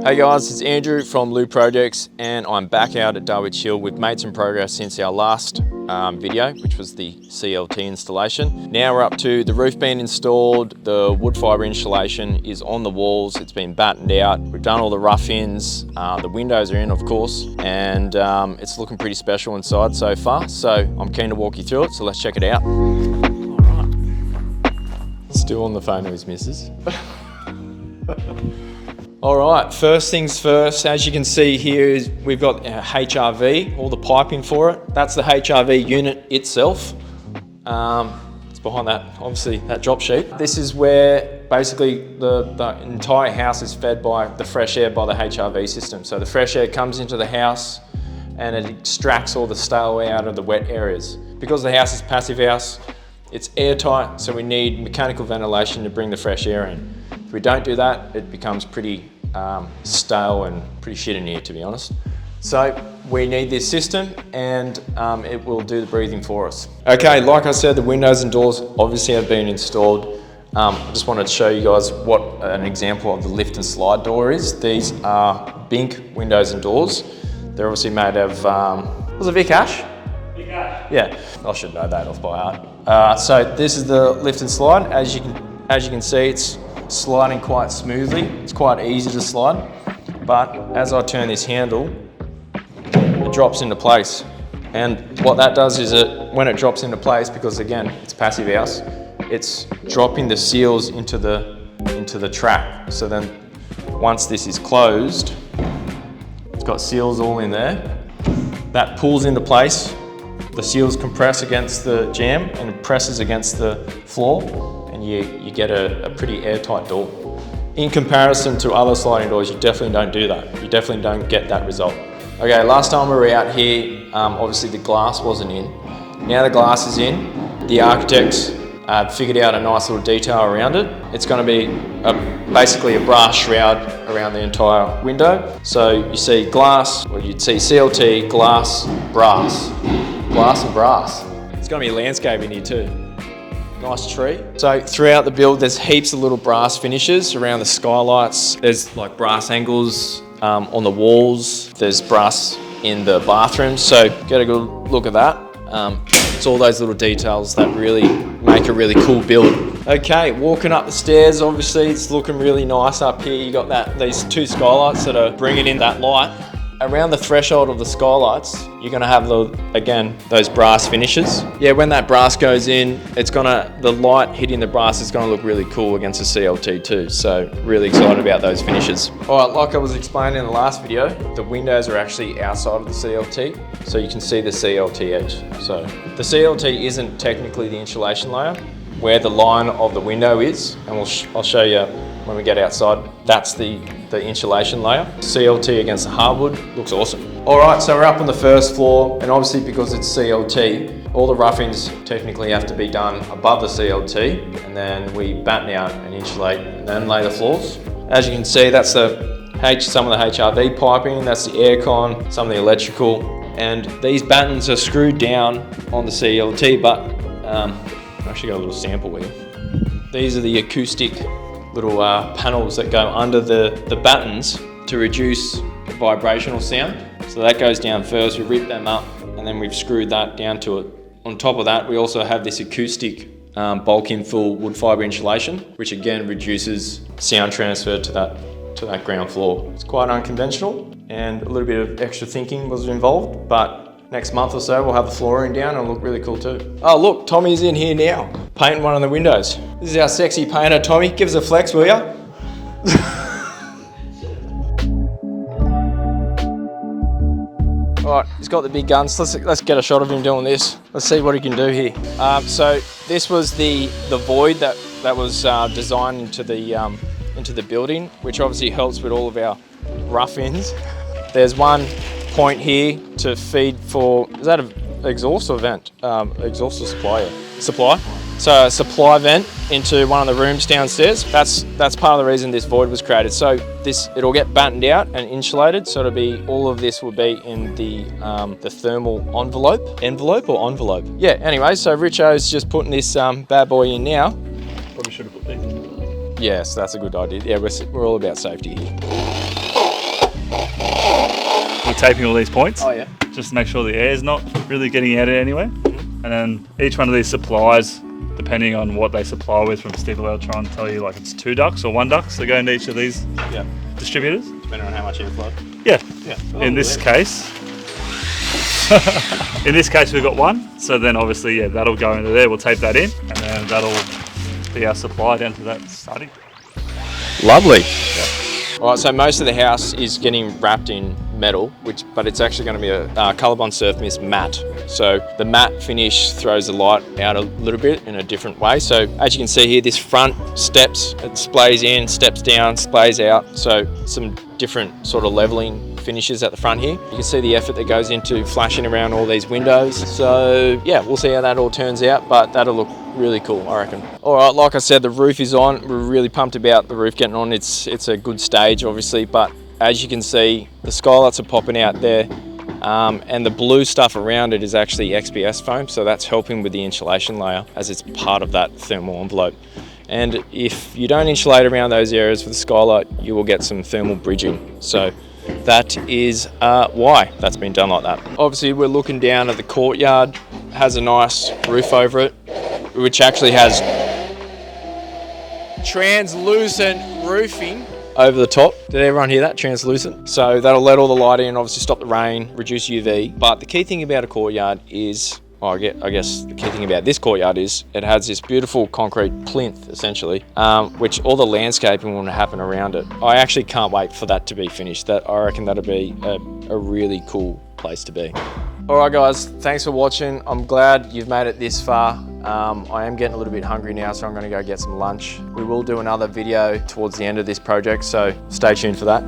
Hey guys, it's Andrew from Lou Projects and I'm back out at Dulwich Hill. We've made some progress since our last video, which was the CLT installation. Now we're up to the roof being installed, the wood fibre insulation is on the walls, it's been battened out, we've done all the rough-ins, the windows are in of course, and it's looking pretty special inside so far, so I'm keen to walk you through it, so let's check it out. Alright, still on the phone to his missus. All right, first things first, as you can see here, is we've got HRV, all the piping for it. That's the HRV unit itself. It's behind that, obviously, that drop sheet. This is where basically the entire house is fed by the fresh air by the HRV system. So the fresh air comes into the house and it extracts all the stale air out of the wet areas. Because the house is passive house, it's airtight, so we need mechanical ventilation to bring the fresh air in. If we don't do that, it becomes pretty stale and pretty shit in here, to be honest. So we need this system and it will do the breathing for us. Okay, like I said, the windows and doors obviously have been installed. I just wanted to show you guys what an example of the lift and slide door is. These are Bink windows and doors. They're obviously made of, was it Vic Ash? Vic Ash. Yeah, I should know that off by heart. So this is the lift and slide. As you can see, it's sliding quite smoothly. It's quite easy to slide, but as I turn this handle, it drops into place. And what that does is when it drops into place, because again, it's passive house, it's dropping the seals into the track. So then once this is closed, it's got seals all in there. That pulls into place. The seals compress against the jamb and it presses against the floor. And you get a pretty airtight door. In comparison to other sliding doors, you definitely don't do that. You definitely don't get that result. Okay, last time we were out here, obviously the glass wasn't in. Now the glass is in. The architects figured out a nice little detail around it. It's going to be basically a brass shroud around the entire window. So you see glass, or you'd see CLT, glass, brass. Glass and brass. It's going to be landscaping here too. Nice tree. So throughout the build, there's heaps of little brass finishes around the skylights. There's like brass angles on the walls. There's brass in the bathrooms. So get a good look at that. It's all those little details that really make a really cool build. Okay, walking up the stairs, obviously it's looking really nice up here. You got these two skylights that are bringing in that light. Around the threshold of the skylights, you're gonna have again, those brass finishes. Yeah, when that brass goes in, the light hitting the brass is gonna look really cool against the CLT too. So really excited about those finishes. All right, like I was explaining in the last video, the windows are actually outside of the CLT. So you can see the CLT edge. So the CLT isn't technically the insulation layer. Where the line of the window is, and I'll show you when we get outside, that's the insulation layer. CLT against the hardwood, looks awesome. All right, so we're up on the first floor, and obviously because it's CLT, all the roughings technically have to be done above the CLT, and then we batten out and insulate, and then lay the floors. As you can see, that's some of the HRV piping, that's the aircon, some of the electrical, and these battens are screwed down on the CLT, but I've actually got a little sample here. These are the acoustic little panels that go under the battens to reduce the vibrational sound. So that goes down first, we rip them up, and then we've screwed that down to it. On top of that, we also have this acoustic bulk-in full wood fibre insulation, which again reduces sound transfer to that ground floor. It's quite unconventional, and a little bit of extra thinking was involved, but next month or so, we'll have the flooring down and it'll look really cool too. Oh look, Tommy's in here now, painting one of the windows. This is our sexy painter, Tommy. Give us a flex, will ya? All right, he's got the big guns. Let's get a shot of him doing this. Let's see what he can do here. So this was the void that was designed into the building, which obviously helps with all of our rough-ins. There's one point here to feed for, is that an exhaust or vent? Exhaust or supply? So a supply vent into one of the rooms downstairs. That's part of the reason this void was created. So it'll get battened out and insulated. So all of this will be in the thermal envelope. Yeah. Anyway, so Richo's just putting this bad boy in now. Probably should have put these in. Yes, that's a good idea. Yeah, we're all about safety here. taping all these points. Oh yeah. Just to make sure the air is not really getting out anywhere. And then each one of these supplies, depending on what they supply with from Steve, they'll try and tell you like it's 2 ducts or 1 duct. So go into each of these distributors. Depending on how much airflow. Yeah. Yeah. In this case, we've got 1. So then obviously, that'll go into there. We'll tape that in, and then that'll be our supply down to that study. Lovely. All right, so most of the house is getting wrapped in metal, but it's actually going to be a Colorbond Surf Mist matte. So the matte finish throws the light out a little bit in a different way. So as you can see here, this front steps, it splays in, steps down, splays out. So some different sort of leveling finishes at the front here. You can see the effort that goes into flashing around all these windows. So yeah, we'll see how that all turns out, but that'll look really cool, I reckon. All right, like I said, the roof is on. We're really pumped about the roof getting on. It's a good stage, obviously, but as you can see, the skylights are popping out there, and the blue stuff around it is actually XPS foam, so that's helping with the insulation layer as it's part of that thermal envelope. And if you don't insulate around those areas with the skylight, you will get some thermal bridging. So that is why that's been done like that. Obviously, we're looking down at the courtyard. It has a nice roof over it, which actually has translucent roofing over the top. Did everyone hear that? Translucent. So that'll let all the light in, obviously stop the rain, reduce UV. But the key thing about a courtyard is, I guess the key thing about this courtyard is it has this beautiful concrete plinth, essentially, which all the landscaping will happen around it. I actually can't wait for that to be finished. I reckon that'll be a really cool place to be. All right, guys, thanks for watching. I'm glad you've made it this far. I am getting a little bit hungry now, so I'm gonna go get some lunch. We will do another video towards the end of this project, so stay tuned for that.